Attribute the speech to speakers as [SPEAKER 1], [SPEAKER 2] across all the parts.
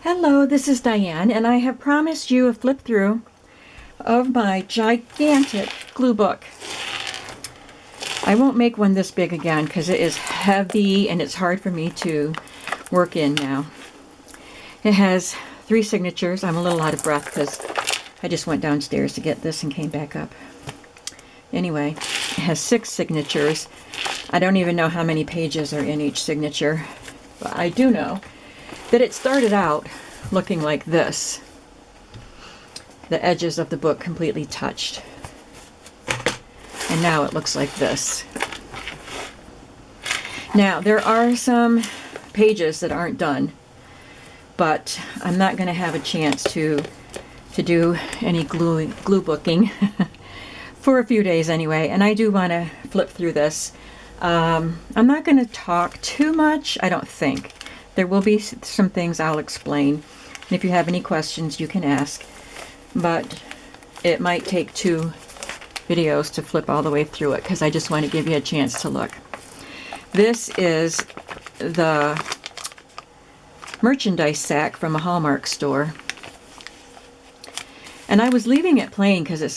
[SPEAKER 1] Hello, this is Diane, and I have promised you a flip through of my gigantic glue book. I won't make one this big again because it is heavy and it's hard for me to work in now. It has 3 signatures. I'm a little out of breath because I just went downstairs to get this and came back up. Anyway, it has 6 signatures. I don't even know how many pages are in each signature, but I do know that it started out looking like this. The edges of the book completely touched. And now it looks like this. Now, there are some pages that aren't done, but I'm not going to have a chance to do any glue booking for a few days anyway, and I do want to flip through this. I'm not going to talk too much, I don't think. There will be some things I'll explain, and if you have any questions you can ask, but it might take 2 videos to flip all the way through it because I just want to give you a chance to look. This is the merchandise sack from a Hallmark store. And I was leaving it plain because it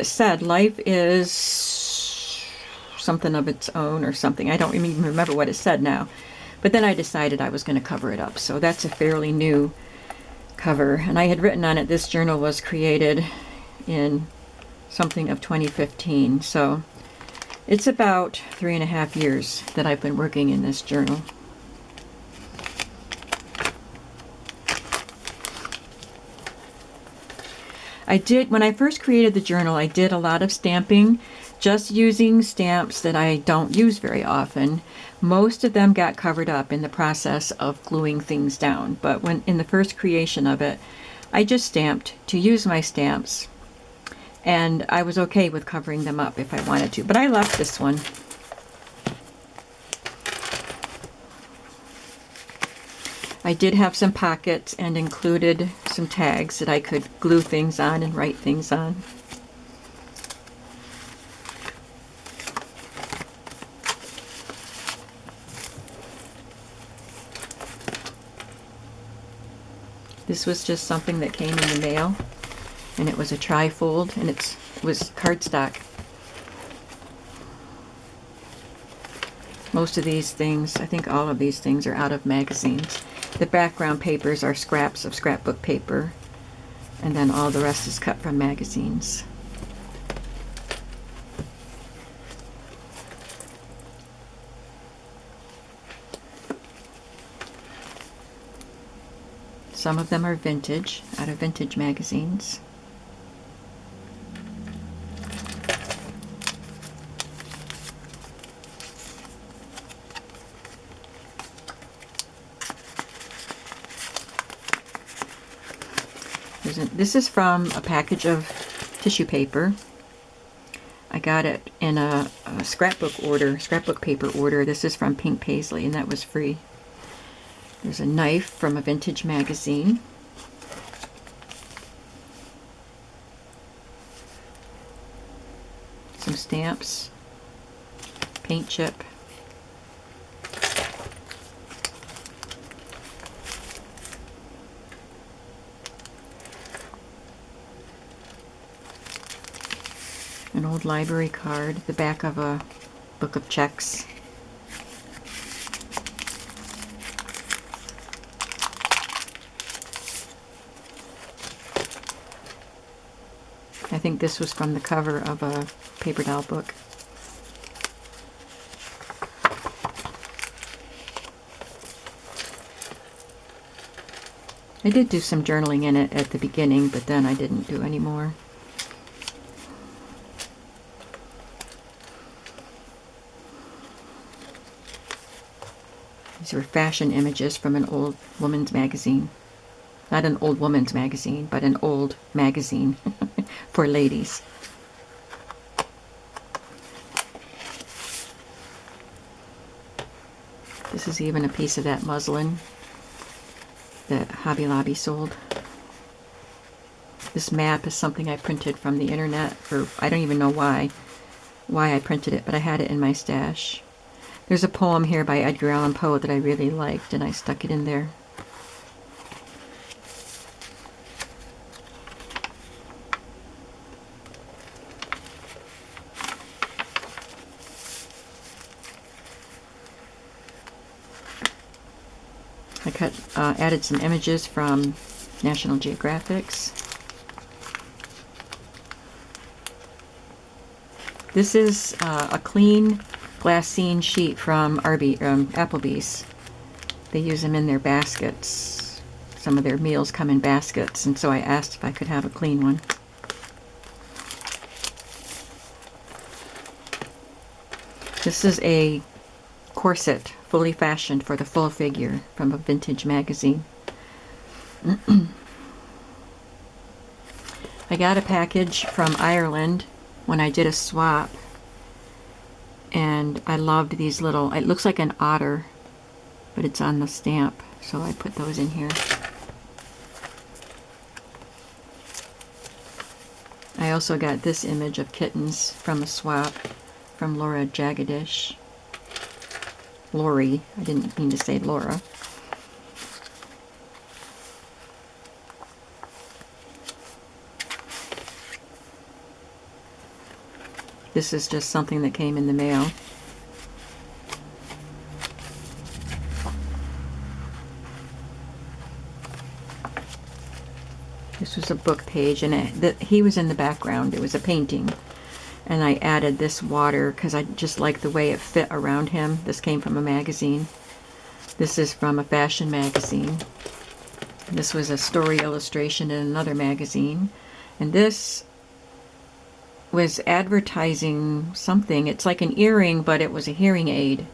[SPEAKER 1] said life is something of its own or something. I don't even remember what it said now. But then I decided I was going to cover it up. So that's a fairly new cover. And I had written on it, this journal was created in something of 2015. So it's about 3.5 years that I've been working in this journal. When I first created the journal, I did a lot of stamping, just using stamps that I don't use very often. Most of them got covered up in the process of gluing things down, but when in the first creation of it, I just stamped to use my stamps, and I was okay with covering them up if I wanted to, but I left this one. I did have some pockets and included some tags that I could glue things on and write things on. This was just something that came in the mail, and it was a tri-fold, and it was cardstock. Most of these things, I think all of these things, are out of magazines. The background papers are scraps of scrapbook paper, and then all the rest is cut from magazines. Some of them are vintage, out of vintage magazines. This is from a package of tissue paper. I got it in a scrapbook paper order. This is from Pink Paisley, and that was free. There's a knife from a vintage magazine. Some stamps, paint chip. An old library card, the back of a book of checks. I think this was from the cover of a paper doll book. I did do some journaling in it at the beginning, but then I didn't do any more. These were fashion images from an old woman's magazine. Not an old woman's magazine, but an old magazine for ladies. This is even a piece of that muslin that Hobby Lobby sold. This map is something I printed from the internet, or I don't even know why I printed it, but I had it in my stash. There's a poem here by Edgar Allan Poe that I really liked, and I stuck it in there. added some images from National Geographics. This is a clean glassine sheet from Applebee's. They use them in their baskets. Some of their meals come in baskets, and so I asked if I could have a clean one. This is a corset, fully fashioned for the full figure, from a vintage magazine. I got a package from Ireland when I did a swap, and I loved these little, it looks like an otter, but it's on the stamp, so I put those in here. I also got this image of kittens from a swap from Laura Jagadish. Lori, I didn't mean to say Laura. This is just something that came in the mail. This was a book page, and he was in the background. It was a painting. And I added this water because I just like the way it fit around him. This came from a magazine. This is from a fashion magazine. This was a story illustration in another magazine. And this was advertising something. It's like an earring, but it was a hearing aid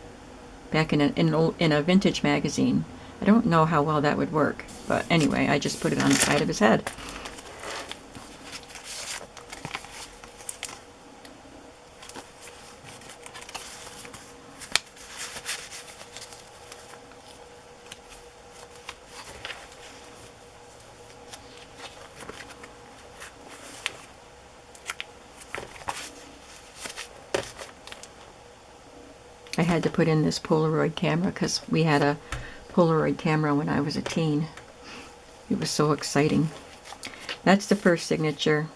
[SPEAKER 1] back in a vintage magazine. I don't know how well that would work, but anyway, I just put it on the side of his head. I had to put in this Polaroid camera because we had a Polaroid camera when I was a teen. It was so exciting. That's the first signature.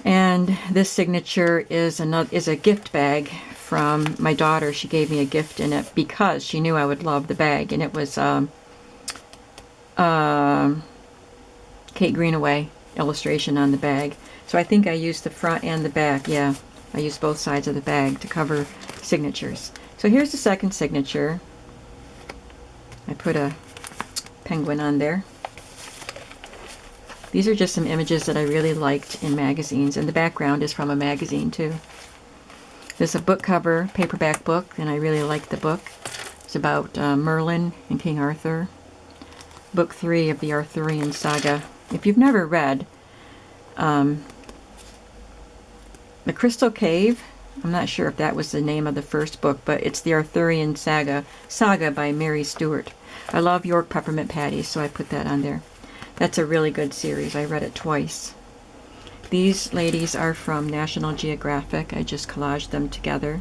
[SPEAKER 1] And this signature is a gift bag from my daughter. She gave me a gift in it because she knew I would love the bag, and it was Kate Greenaway illustration on the bag. So I think I used the front and the back. Yeah, I used both sides of the bag to cover signatures. So here's the second signature. I put a penguin on there. These are just some images that I really liked in magazines, and the background is from a magazine too. This is a book cover, paperback book, and I really liked the book. It's about Merlin and King Arthur. Book 3 of the Arthurian saga. If you've never read The Crystal Cave, I'm not sure if that was the name of the first book, but it's the Arthurian saga by Mary Stuart. I love York peppermint patties, so I put that on there. That's a really good series. I read it twice. These ladies are from National Geographic. I just collaged them together.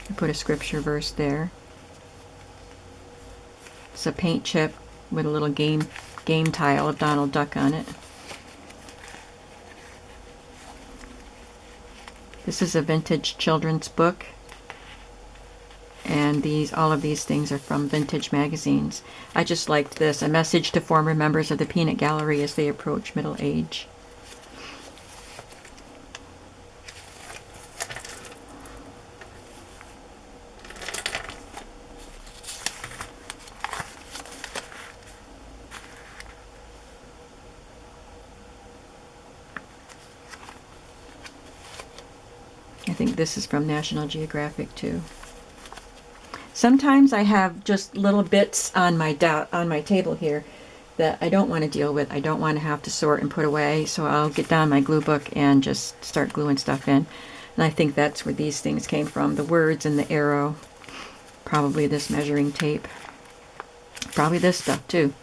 [SPEAKER 1] I put a scripture verse there. It's a paint chip with a little game tile of Donald Duck on it. This is a vintage children's book, and all of these things are from vintage magazines. I just liked this, a message to former members of the Peanut Gallery as they approach middle age. I think this is from National Geographic too. Sometimes I have just little bits on my table here that I don't want to deal with. I don't want to have to sort and put away, so I'll get down my glue book and just start gluing stuff in. And I think that's where these things came from, the words and the arrow. Probably this measuring tape. Probably this stuff too.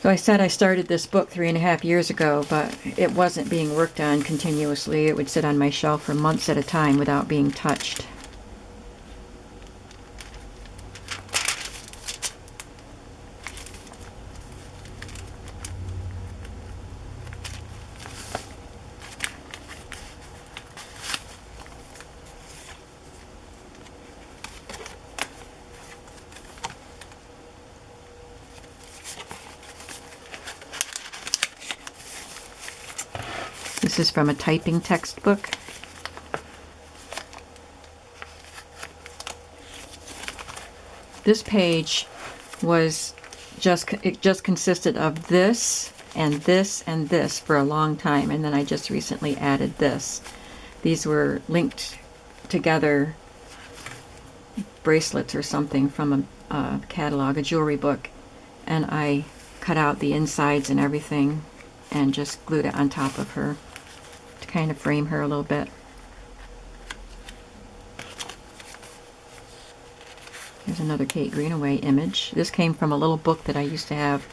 [SPEAKER 1] So I said I started this book 3.5 years ago, but it wasn't being worked on continuously. It would sit on my shelf for months at a time without being touched. This is from a typing textbook. This page was it just consisted of this and this and this for a long time, and then I just recently added this. These were linked together bracelets or something from a catalog, a jewelry book, and I cut out the insides and everything and just glued it on top of her to kind of frame her a little bit. Here's another Kate Greenaway image. This came from a little book that I used to have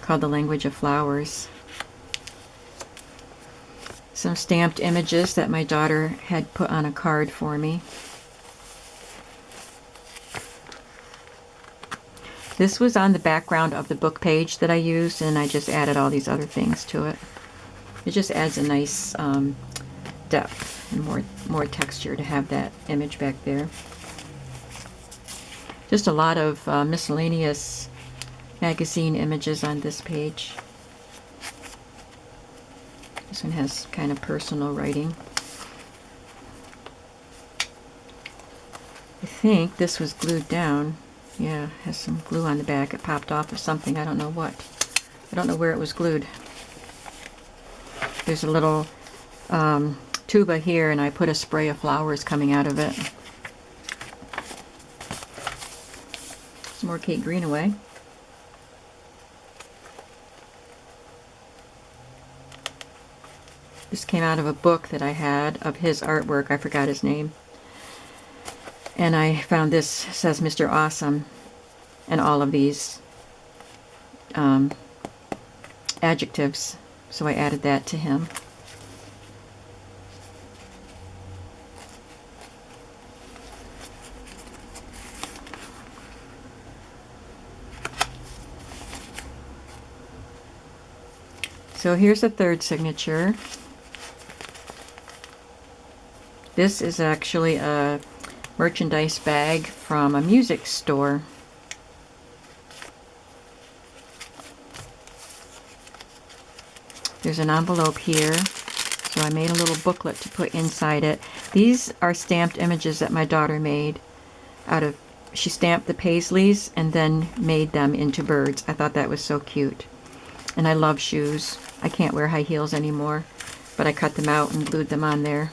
[SPEAKER 1] called The Language of Flowers. Some stamped images that my daughter had put on a card for me. This was on the background of the book page that I used, and I just added all these other things to it. It just adds a nice depth and more texture to have that image back there. Just a lot of miscellaneous magazine images on this page. This one has kind of personal writing. I think this was glued down. Yeah, has some glue on the back. It popped off of something. I don't know what. I don't know where it was glued. There's a little tuba here, and I put a spray of flowers coming out of it. Some more Kate Greenaway. This came out of a book that I had of his artwork. I forgot his name. And I found this, says Mr. Awesome, and all of these adjectives. So I added that to him. So here's a third signature. This is actually a merchandise bag from a music store. There's an envelope here, so I made a little booklet to put inside it. These are stamped images that my daughter made out of, she stamped the paisleys and then made them into birds. I thought that was so cute. And I love shoes. I can't wear high heels anymore, but I cut them out and glued them on there.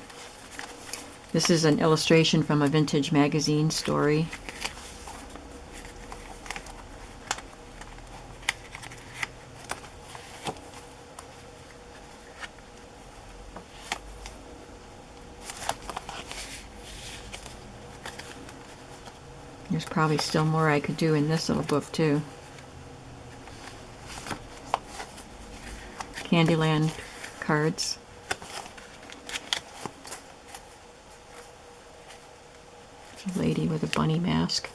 [SPEAKER 1] This is an illustration from a vintage magazine story. There's probably still more I could do in this little book too. Candyland cards. A lady with a bunny mask.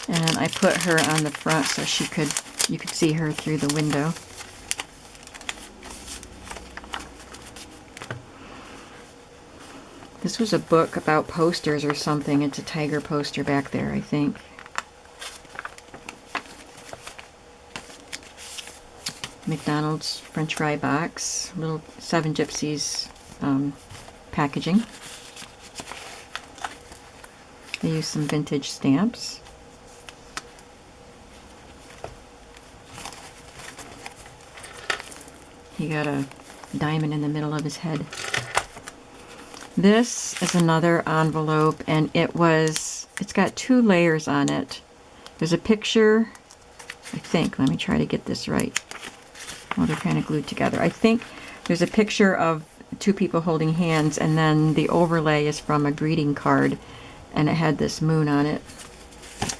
[SPEAKER 1] And I put her on the front so you could see her through the window. This was a book about posters or something. It's a tiger poster back there, I think. McDonald's French fry box, little Seven Gypsies packaging. I used some vintage stamps. He got a diamond in the middle of his head. This is another envelope, and it's got 2 layers on it. There's a picture, I think, let me try to get this right. Well, they're kind of glued together. I think there's a picture of 2 people holding hands, and then the overlay is from a greeting card, and it had this moon on it.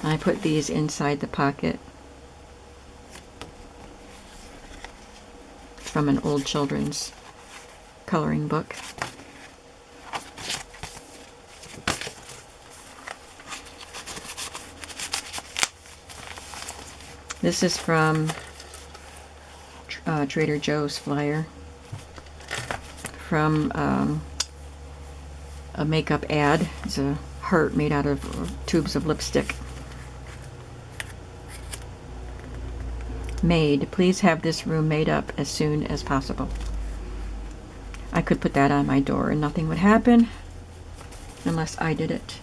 [SPEAKER 1] I put these inside the pocket. It's from an old children's coloring book. This is from Trader Joe's flyer from a makeup ad. It's a heart made out of tubes of lipstick. made. Please have this room made up as soon as possible. I could put that on my door and nothing would happen unless I did it.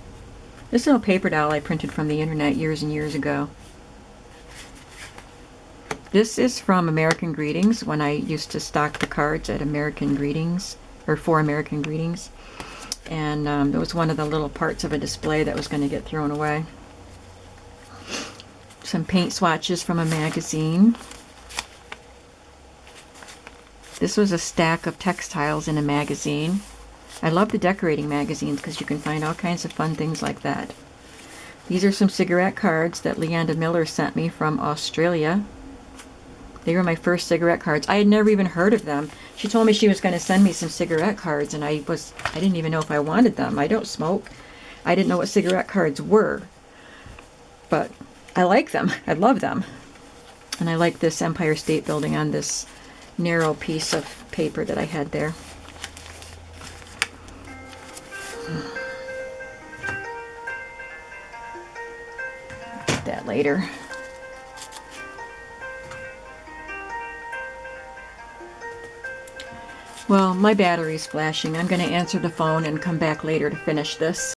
[SPEAKER 1] This little paper doll I printed from the internet years and years ago. This is from American Greetings, when I used to stock the cards at American Greetings, or for American Greetings. And it was one of the little parts of a display that was going to get thrown away. Some paint swatches from a magazine. This was a stack of textiles in a magazine. I love the decorating magazines because you can find all kinds of fun things like that. These are some cigarette cards that Leanda Miller sent me from Australia. They were my first cigarette cards. I had never even heard of them. She told me she was going to send me some cigarette cards, and I didn't even know if I wanted them. I don't smoke. I didn't know what cigarette cards were. But I like them. I love them. And I like this Empire State Building on this narrow piece of paper that I had there. Get that later. Well, my battery's flashing. I'm going to answer the phone and come back later to finish this.